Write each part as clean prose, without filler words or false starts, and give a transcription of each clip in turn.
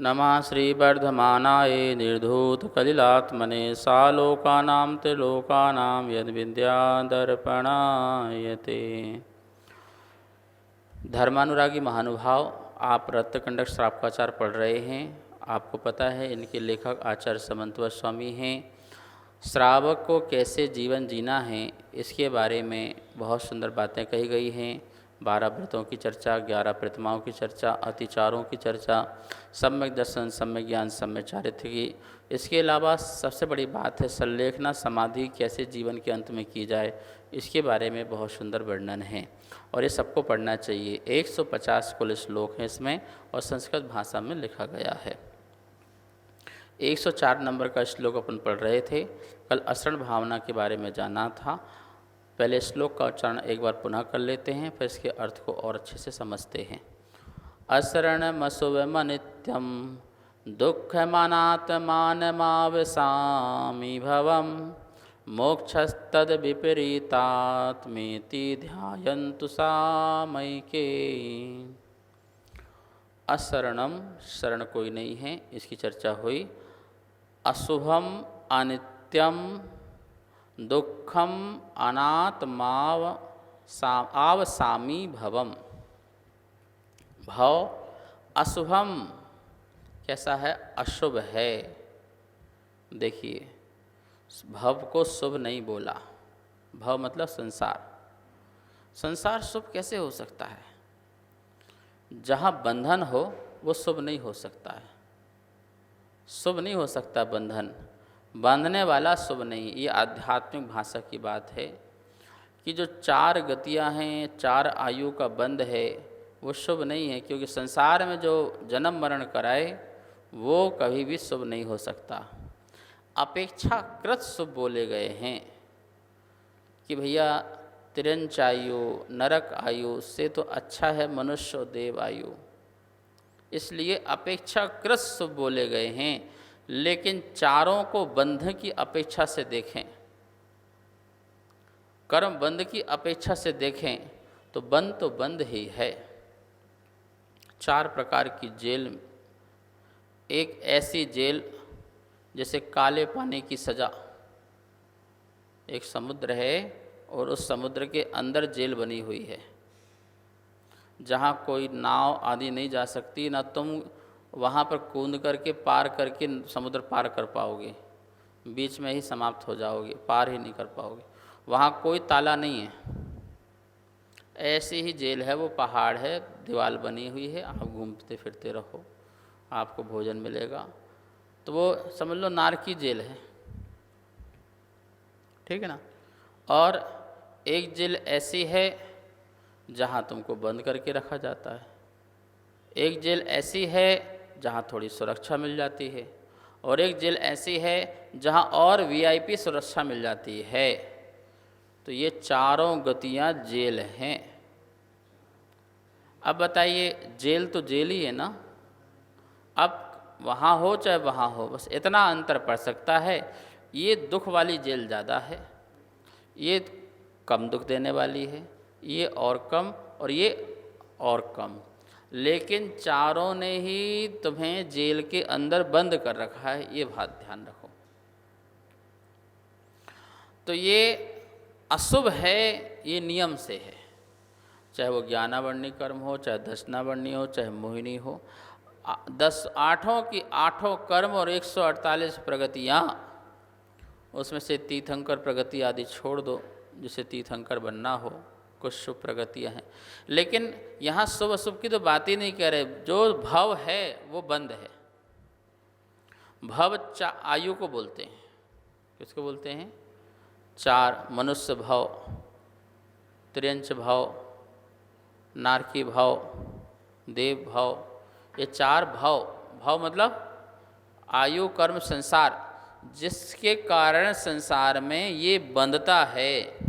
नमः श्रीवर्धमानाय निर्धूतकलिलात्मने सालोकानां त्रिलोकानां यद्विद्यादर्पणायते। धर्मानुरागी महानुभाव, आप रत्नकंडक श्रावकाचार पढ़ रहे हैं। आपको पता है इनके लेखक आचार्य समंतवत स्वामी हैं। श्रावक को कैसे जीवन जीना है इसके बारे में बहुत सुंदर बातें कही गई हैं। 12 व्रतों की चर्चा, 11 प्रतिमाओं की चर्चा, अतिचारों की चर्चा, सम्यक दर्शन, सम्यक ज्ञान, सम्यक चारित्र्य की। इसके अलावा सबसे बड़ी बात है संलेखना समाधि कैसे जीवन के अंत में की जाए, इसके बारे में बहुत सुंदर वर्णन है और ये सबको पढ़ना चाहिए। 150 कुल श्लोक हैं इसमें और संस्कृत भाषा में लिखा गया है। 104 नंबर का श्लोक अपन पढ़ रहे थे। कल असरण भावना के बारे में जाना था। पहले श्लोक का उच्चारण एक बार पुनः कर लेते हैं, फिर इसके अर्थ को और अच्छे से समझते हैं। असरणमसुवमनित्यं दुःखमनात्मानमावसामि भवं मोक्षस्तद्विपरीतात्मेति ध्यायन्तु सामयिके। असरणम, शरण कोई नहीं है, इसकी चर्चा हुई। अशुभम अनित्यम दुखम अनात्मावसामी भवम। भव अशुभम कैसा है? अशुभ है। देखिए, भव को शुभ नहीं बोला। भव मतलब संसार। संसार शुभ कैसे हो सकता है? जहाँ बंधन हो वो शुभ नहीं हो सकता है। शुभ नहीं हो सकता बंधन, बांधने वाला शुभ नहीं। ये आध्यात्मिक भाषा की बात है कि जो 4 गतियां हैं, 4 आयु का बंध है, वो शुभ नहीं है। क्योंकि संसार में जो जन्म मरण कराए वो कभी भी शुभ नहीं हो सकता। अपेक्षाकृत शुभ बोले गए हैं कि भैया तिरंच आयु, नरक आयु से तो अच्छा है मनुष्य और देव आयु, इसलिए अपेक्षाकृत शुभ बोले गए हैं। लेकिन चारों को बंध की अपेक्षा से देखें, कर्म बंध की अपेक्षा से देखें तो बंद ही है। 4 प्रकार की जेल। एक ऐसी जेल जैसे काले पानी की सज़ा। एक समुद्र है और उस समुद्र के अंदर जेल बनी हुई है, जहाँ कोई नाव आदि नहीं जा सकती, ना तुम वहाँ पर कूद करके पार करके समुद्र पार कर पाओगे, बीच में ही समाप्त हो जाओगे, पार ही नहीं कर पाओगे। वहाँ कोई ताला नहीं है। ऐसी ही जेल है, वो पहाड़ है, दीवार बनी हुई है, आप घूमते फिरते रहो, आपको भोजन मिलेगा। तो वो समझ लो नारकी जेल है, ठीक है ना। और एक जेल ऐसी है जहाँ तुमको बंद करके रखा जाता है। एक जेल ऐसी है जहाँ थोड़ी सुरक्षा मिल जाती है, और एक जेल ऐसी है जहाँ और वीआईपी सुरक्षा मिल जाती है। तो ये चारों गतियाँ जेल हैं। अब बताइए, जेल तो जेल ही है ना। अब वहाँ हो चाहे वहाँ हो, बस इतना अंतर पड़ सकता है। ये दुख वाली जेल ज़्यादा है, ये कम दुख देने वाली है, ये और कम और ये और कम। लेकिन चारों ने ही तुम्हें जेल के अंदर बंद कर रखा है, ये बात ध्यान रखो। तो ये अशुभ है, ये नियम से है। चाहे वो ज्ञानावर्णी कर्म हो, चाहे दशनावर्णी हो, चाहे मोहिनी हो। 8 की 8 कर्म और 148 प्रगतियाँ, उसमें से तीर्थंकर प्रगति आदि छोड़ दो, जिसे तीर्थंकर बनना हो, कुछ शुभ प्रगतियाँ हैं। लेकिन यहाँ शुभ अशुभ की तो बात ही नहीं कह रहे। जो भव है वो बंद है। भव आयु को बोलते हैं। किसको बोलते हैं? 4 मनुष्य भव, त्रियंच भव, नारकी भव, देव भव। ये 4 भव। भव मतलब आयु, कर्म, संसार, जिसके कारण संसार में ये बंधता है।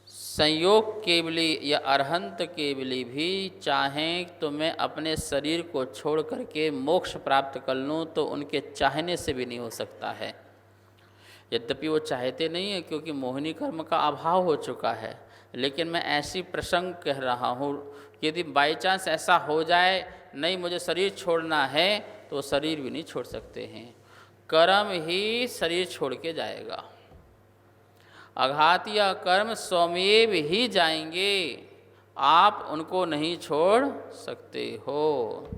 संयोग केवली या अरहंत केवली भी चाहें तो मैं अपने शरीर को छोड़ करके मोक्ष प्राप्त कर लूँ, तो उनके चाहने से भी नहीं हो सकता है। यद्यपि वो चाहते नहीं है, क्योंकि मोहिनी कर्म का अभाव हो चुका है। लेकिन मैं ऐसी प्रसंग कह रहा हूँ, यदि बाई चांस ऐसा हो जाए नहीं मुझे शरीर छोड़ना है तो शरीर भी नहीं छोड़ सकते हैं, कर्म ही शरीर छोड़ के जाएगा। अघात या कर्म स्वमेव ही जाएंगे, आप उनको नहीं छोड़ सकते हो।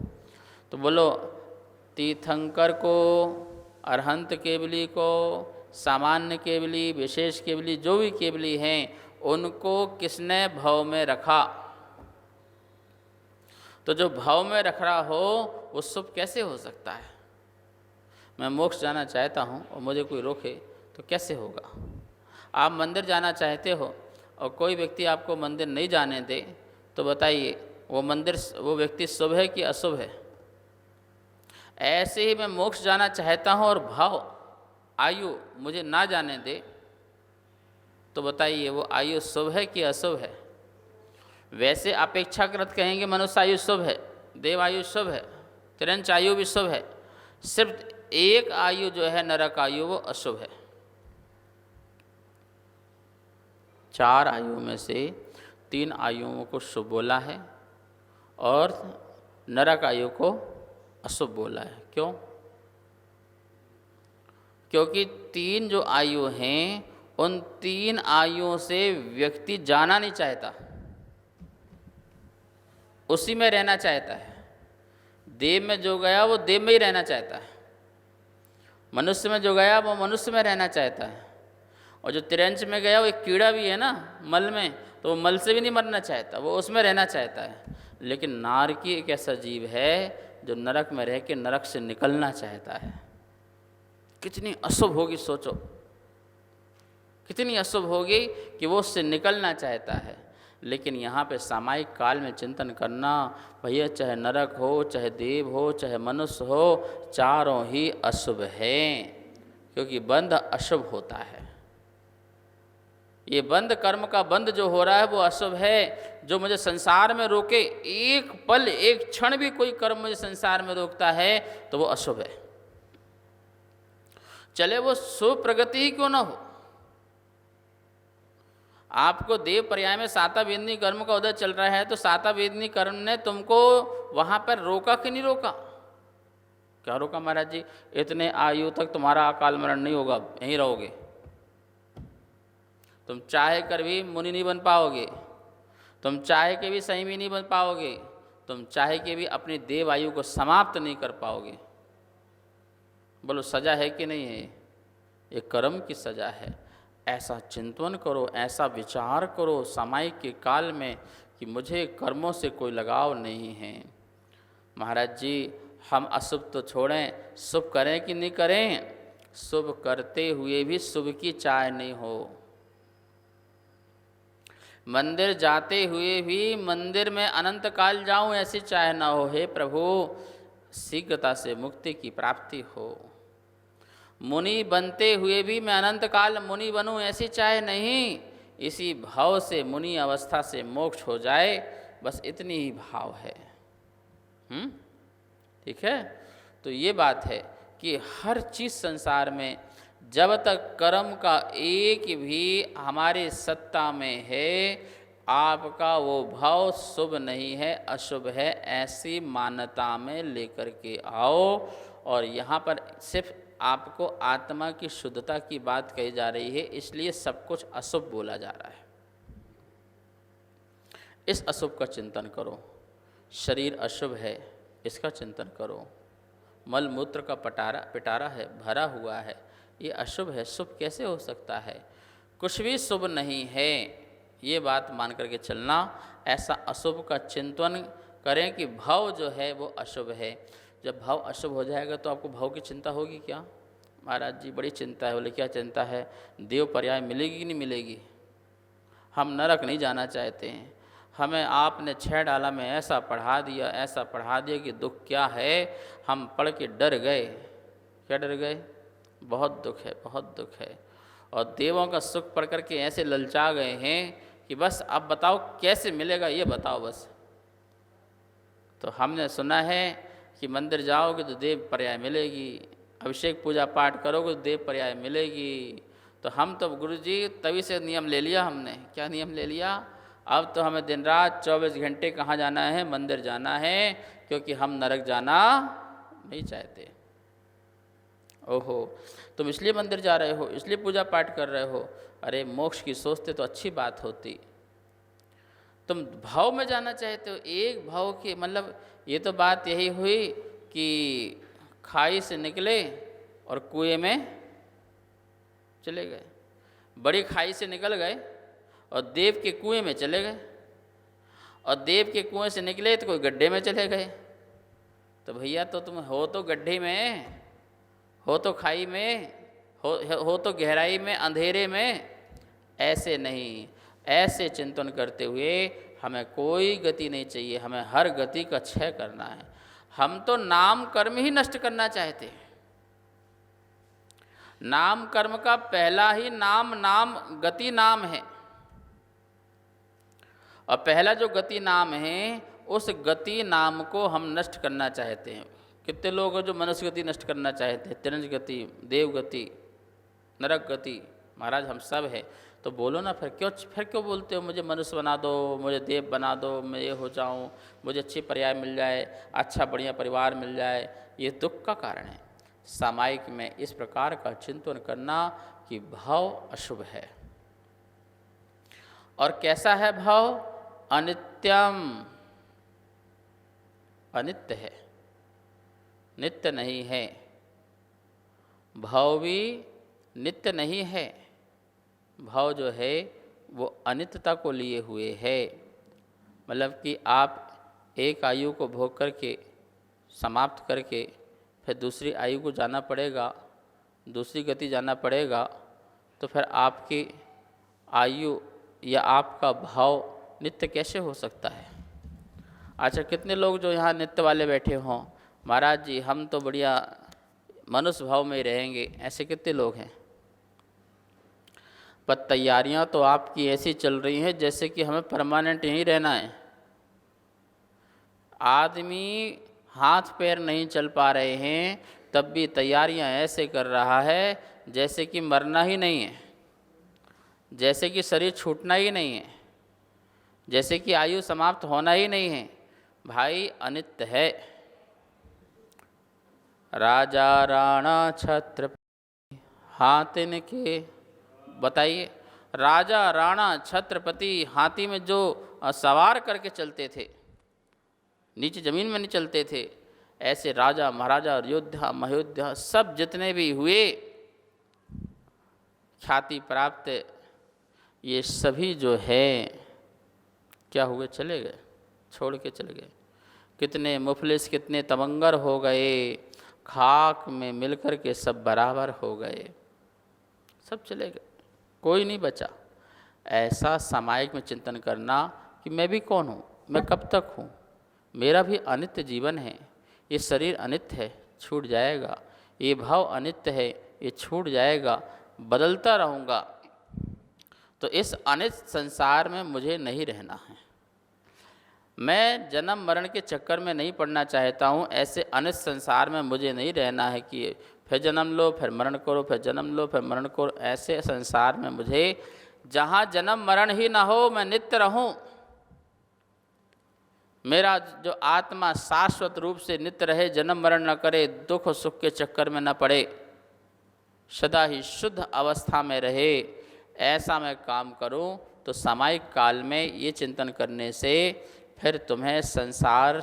तो बोलो, तीर्थंकर को, अरहंत केवली को, सामान्य केवली, विशेष केवली, जो भी केवली हैं, उनको किसने भव में रखा? तो जो भव में रख रहा हो वो शुभ कैसे हो सकता है? मैं मोक्ष जाना चाहता हूँ और मुझे कोई रोके तो कैसे होगा? आप मंदिर जाना चाहते हो और कोई व्यक्ति आपको मंदिर नहीं जाने दे तो बताइए वो मंदिर, वो व्यक्ति शुभ है कि अशुभ है? ऐसे ही मैं मोक्ष जाना चाहता हूँ और भाव आयु मुझे ना जाने दे तो बताइए वो आयु शुभ है कि अशुभ है? वैसे अपेक्षाकृत कहेंगे मनुष्य आयु शुभ है, देव आयु शुभ है, तिरंच आयु भी शुभ है, सिर्फ एक आयु जो है नरक आयु वो अशुभ है। 4 आयु में से 3 आयुओं को शुभ बोला है और नरक आयु को अशुभ बोला है। क्यों? क्योंकि 3 जो आयु हैं उन 3 आयुओं से व्यक्ति जाना नहीं चाहता, उसी में रहना चाहता है। देव में जो गया वो देव में ही रहना चाहता है, मनुष्य में जो गया वो मनुष्य में रहना चाहता है, और जो तिरंच में गया वो एक कीड़ा भी है ना मल में, तो वो मल से भी नहीं मरना चाहता, वो उसमें रहना चाहता है। लेकिन नारकी एक ऐसा जीव है जो नरक में रह के नरक से निकलना चाहता है। कितनी अशुभ होगी सोचो, कितनी अशुभ होगी कि वो उससे निकलना चाहता है। लेकिन यहाँ पे सामायिक काल में चिंतन करना, भैया चाहे नरक हो, चाहे देव हो, चाहे मनुष्य हो, चारों ही अशुभ हैं, क्योंकि बंध अशुभ होता है। ये बंध, कर्म का बंध जो हो रहा है वो अशुभ है। जो मुझे संसार में रोके, एक पल एक क्षण भी कोई कर्म मुझे संसार में रोकता है तो वो अशुभ है, चले वो शुभ प्रगति ही क्यों ना हो। आपको देव पर्याय में साता वेदनी कर्म का उदय चल रहा है तो साता वेदनी कर्म ने तुमको वहां पर रोका कि नहीं रोका? क्या रोका महाराज जी? इतने आयु तक तुम्हारा अकाल मरण नहीं होगा, यहीं रहोगे, तुम चाहे कर भी मुनि नहीं बन पाओगे, तुम चाहे के भी संयमी नहीं बन पाओगे, तुम चाहे के भी अपनी देव आयु को समाप्त नहीं कर पाओगे। बोलो सजा है कि नहीं है? ये कर्म की सजा है। ऐसा चिंतन करो, ऐसा विचार करो सामायिक के काल में कि मुझे कर्मों से कोई लगाव नहीं है। महाराज जी हम अशुभ तो छोड़ें, शुभ करें कि नहीं करें? शुभ करते हुए भी शुभ की चाह नहीं हो। मंदिर जाते हुए भी मंदिर में अनंत काल जाऊं ऐसी चाह ना हो। हे प्रभु शीघ्रता से मुक्ति की प्राप्ति हो। मुनि बनते हुए भी मैं अनंत काल मुनि बनूं ऐसी चाहे नहीं, इसी भाव से मुनि अवस्था से मोक्ष हो जाए, बस इतनी ही भाव है। ठीक है? तो ये बात है कि हर चीज़ संसार में जब तक कर्म का एक भी हमारी सत्ता में है, आपका वो भाव शुभ नहीं है, अशुभ है, ऐसी मान्यता में लेकर के आओ। और यहाँ पर सिर्फ आपको आत्मा की शुद्धता की बात कही जा रही है, इसलिए सब कुछ अशुभ बोला जा रहा है। इस अशुभ का चिंतन करो। शरीर अशुभ है, इसका चिंतन करो। मल मूत्र का पिटारा है, भरा हुआ है, ये अशुभ है, शुभ कैसे हो सकता है? कुछ भी शुभ नहीं है, ये बात मान करके चलना। ऐसा अशुभ का चिंतन करें कि भाव जो है वो अशुभ है। जब भाव अशुभ हो जाएगा तो आपको भाव की चिंता होगी क्या? महाराज जी बड़ी चिंता है। बोले क्या चिंता है? देव पर्याय मिलेगी कि नहीं मिलेगी? हम नरक नहीं जाना चाहते हैं, हमें आपने 6 डाला में ऐसा पढ़ा दिया, ऐसा पढ़ा दिया कि दुख क्या है, हम पढ़ के डर गए। क्या डर गए? बहुत दुख है, बहुत दुख है। और देवों का सुख पढ़ करके ऐसे ललचा गए हैं कि बस अब बताओ कैसे मिलेगा, ये बताओ बस। तो हमने सुना है कि मंदिर जाओगे तो देव पर्याय मिलेगी, अभिषेक पूजा पाठ करोगे तो देव पर्याय मिलेगी, तो हम तो गुरुजी तभी से नियम ले लिया हमने। क्या नियम ले लिया? अब तो हमें दिन रात 24 घंटे कहाँ जाना है? मंदिर जाना है, क्योंकि हम नरक जाना नहीं चाहते। ओहो, तुम इसलिए मंदिर जा रहे हो, इसलिए पूजा पाठ कर रहे हो। अरे मोक्ष की सोचते तो अच्छी बात होती। तुम भाव में जाना चाहते हो, एक भाव की मतलब ये तो बात यही हुई कि खाई से निकले और कुएं में चले गए। बड़ी खाई से निकल गए और देव के कुएं में चले गए, और देव के कुएं से निकले तो कोई गड्ढे में चले गए। तो भैया तो तुम हो तो गड्ढे में, हो तो खाई में, हो तो गहराई में, अंधेरे में। ऐसे नहीं, ऐसे चिंतन करते हुए हमें कोई गति नहीं चाहिए, हमें हर गति का क्षय करना है। हम तो नाम कर्म ही नष्ट करना चाहते हैं। नाम कर्म का पहला ही नाम गति नाम है, और पहला जो गति नाम है उस गति नाम को हम नष्ट करना चाहते हैं। कितने लोग हैं जो मनुष्य गति नष्ट करना चाहते हैं? तिरंज गति, देव गति, नरक गति। महाराज हम सब है। तो बोलो ना, फिर क्यों बोलते हो मुझे मनुष्य बना दो, मुझे देव बना दो, मैं ये हो जाऊं, मुझे अच्छी पर्याय मिल जाए, अच्छा बढ़िया परिवार मिल जाए। ये दुख का कारण है। सामायिक में इस प्रकार का चिंतन करना कि भाव अशुभ है। और कैसा है भाव? अनित्यम, अनित्य है, नित्य नहीं है। भाव भी नित्य नहीं है। भाव जो है वो अनित्यता को लिए हुए है। मतलब कि आप एक आयु को भोग करके समाप्त करके फिर दूसरी आयु को जाना पड़ेगा, दूसरी गति जाना पड़ेगा, तो फिर आपकी आयु या आपका भाव नित्य कैसे हो सकता है? अच्छा, कितने लोग जो यहाँ नित्य वाले बैठे हों, महाराज जी हम तो बढ़िया मनुष्य भाव में ही रहेंगे, ऐसे कितने लोग हैं? पर तैयारियां तो आपकी ऐसी चल रही हैं जैसे कि हमें परमानेंट यहीं रहना है। आदमी हाथ पैर नहीं चल पा रहे हैं, तब भी तैयारियां ऐसे कर रहा है जैसे कि मरना ही नहीं है, जैसे कि शरीर छूटना ही नहीं है, जैसे कि आयु समाप्त होना ही नहीं है। भाई अनित्य है। राजा राणा छत्रपति हाथिन के, बताइए, राजा राणा छत्रपति हाथी में जो सवार करके चलते थे, नीचे जमीन में नहीं चलते थे, ऐसे राजा महाराजा और योद्धा महायोद्धा सब जितने भी हुए ख्याति प्राप्त, ये सभी जो है क्या हुए? चले गए, छोड़ के चले गए। कितने मुफलिस, कितने तमंगर हो गए, खाक में मिलकर के सब बराबर हो गए, सब चले गए, कोई नहीं बचा। ऐसा सामायिक में चिंतन करना कि मैं भी कौन हूँ, मैं कब तक हूँ, मेरा भी अनित्य जीवन है, ये शरीर अनित्य है, छूट जाएगा, ये भाव अनित्य है, ये छूट जाएगा, बदलता रहूँगा। तो इस अनित्य संसार में मुझे नहीं रहना है। मैं जन्म मरण के चक्कर में नहीं पड़ना चाहता हूँ। ऐसे अनित्य संसार में मुझे नहीं रहना है कि फिर जन्म लो फिर मरण करो, फिर जन्म लो फिर मरण करो। ऐसे संसार में मुझे, जहाँ जन्म मरण ही ना हो, मैं नित्य रहूं, मेरा जो आत्मा शाश्वत रूप से नित्य रहे, जन्म मरण न करे, दुख और सुख के चक्कर में न पड़े, सदा ही शुद्ध अवस्था में रहे, ऐसा मैं काम करूं। तो सामायिक काल में ये चिंतन करने से फिर तुम्हें संसार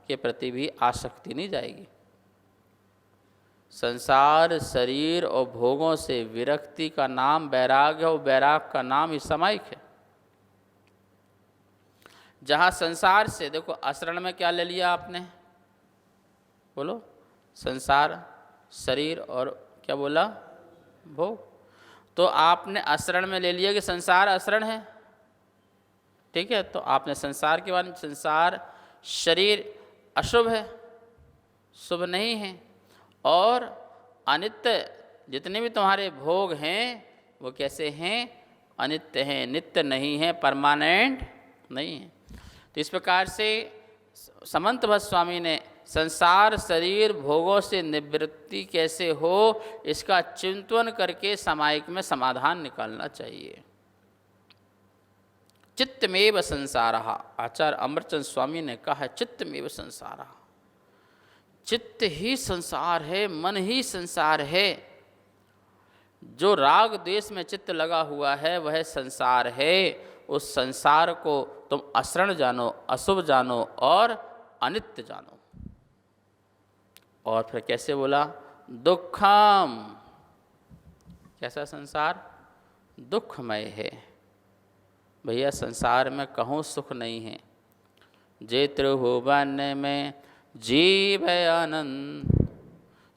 के प्रति भी आसक्ति नहीं जाएगी। संसार, शरीर और भोगों से विरक्ति का नाम वैराग्य, और वैराग का नाम ही सामायिक है। जहाँ संसार से, देखो आश्रम में क्या ले लिया आपने? बोलो, संसार, शरीर और क्या बोला? भोग। तो आपने आश्रम में ले लिया कि संसार आश्रम है, ठीक है? तो आपने संसार के बारे में, संसार शरीर अशुभ है, शुभ नहीं है, और अनित्य जितने भी तुम्हारे भोग हैं वो कैसे हैं? अनित्य हैं, नित्य नहीं हैं, परमानेंट नहीं है। तो इस प्रकार से समंत भट्ट स्वामी ने संसार शरीर भोगों से निवृत्ति कैसे हो, इसका चिंतन करके सामायिक में समाधान निकालना चाहिए। चित्तमेव संसारः, आचार्य अमरचंद स्वामी ने कहा है चित्तमेव संसारः, चित्त ही संसार है, मन ही संसार है। जो राग द्वेष में चित्त लगा हुआ है वह संसार है। उस संसार को तुम अशरण जानो, अशुभ जानो और अनित्य जानो। और फिर कैसे बोला, दुखम, कैसा संसार, दुखमय है। भैया संसार में कहूँ सुख नहीं है। जे त्रिभुवन में जीव आनंद,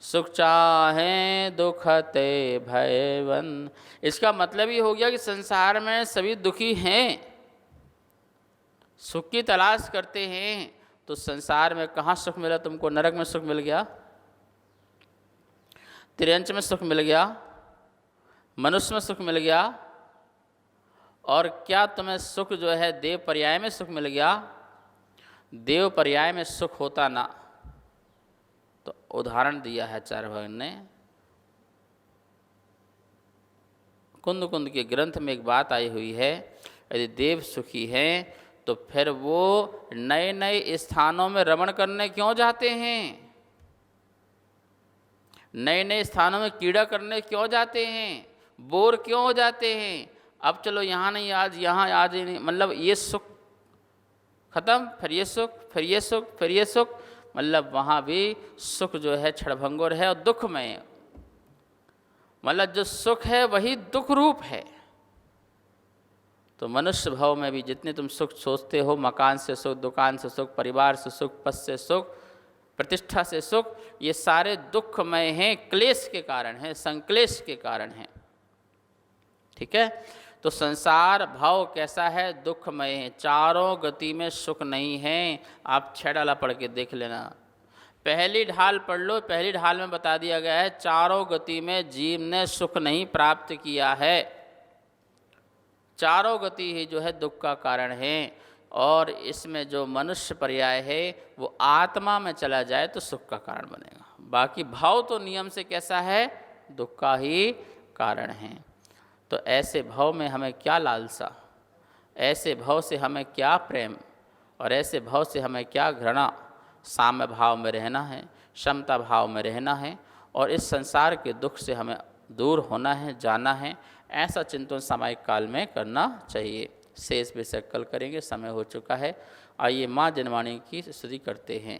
सुख चाहे दुखते भयवन। इसका मतलब ही हो गया कि संसार में सभी दुखी हैं, सुख की तलाश करते हैं। तो संसार में कहाँ सुख मिला तुमको? नरक में सुख मिल गया, त्रियंच में सुख मिल गया, मनुष्य में सुख मिल गया, और क्या तुम्हें सुख जो है देव पर्याय में सुख मिल गया? देव पर्याय में सुख होता ना तो उदाहरण दिया है आचार्य भगवान ने। कुंद कुंद के ग्रंथ में एक बात आई हुई है, यदि देव सुखी हैं तो फिर वो नए नए स्थानों में रमण करने क्यों जाते हैं? नए नए स्थानों में कीड़ा करने क्यों जाते हैं? बोर क्यों हो जाते हैं? अब चलो यहाँ नहीं, आज यहाँ, आज नहीं, मतलब ये सुख खत्म, फिर ये सुख, फिर ये सुख, फिर ये सुख, मतलब वहाँ भी सुख जो है क्षणभंगुर है और दुखमय। मतलब जो सुख है वही दुख रूप है। तो मनुष्य भाव में भी जितने तुम सुख सोचते हो, मकान से सुख, दुकान से सुख, परिवार से सुख, पद से सुख, प्रतिष्ठा से सुख, ये सारे दुखमय हैं, क्लेश के कारण हैं, संक्लेश के कारण हैं। ठीक है, तो संसार भाव कैसा है? दुखमय है। चारों गति में सुख नहीं है। आप 6 डाला पढ़ के देख लेना, पहली ढाल पढ़ लो। पहली ढाल में बता दिया गया है चारों गति में जीव ने सुख नहीं प्राप्त किया है। चारों गति ही जो है दुख का कारण है। और इसमें जो मनुष्य पर्याय है वो आत्मा में चला जाए तो सुख का कारण बनेगा। बाकी भाव तो नियम से कैसा है? दुख का ही कारण है। तो ऐसे भाव में हमें क्या लालसा, ऐसे भाव से हमें क्या प्रेम, और ऐसे भाव से हमें क्या घृणा? साम्य भाव में रहना है, समता भाव में रहना है, और इस संसार के दुख से हमें दूर होना है, जाना है। ऐसा चिंतन सामायिक काल में करना चाहिए। शेष विषय कल करेंगे, समय हो चुका है। आइए माँ जनवाणी की स्तुति करते हैं।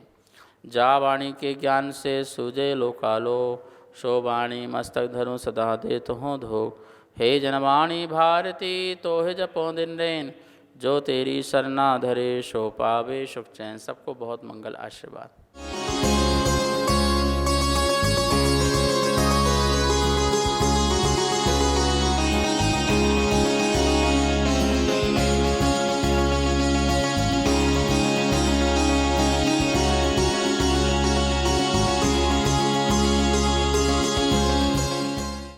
जा वाणी के ज्ञान से सूझे लोकालो, सो वाणी मस्तक धरूं सदा देत हूँ धो। हे जनवाणी भारती तोहे जपो दिन रैन, जो तेरी शरणा धरे सो पावे सुख चैन। सबको बहुत मंगल आशीर्वाद।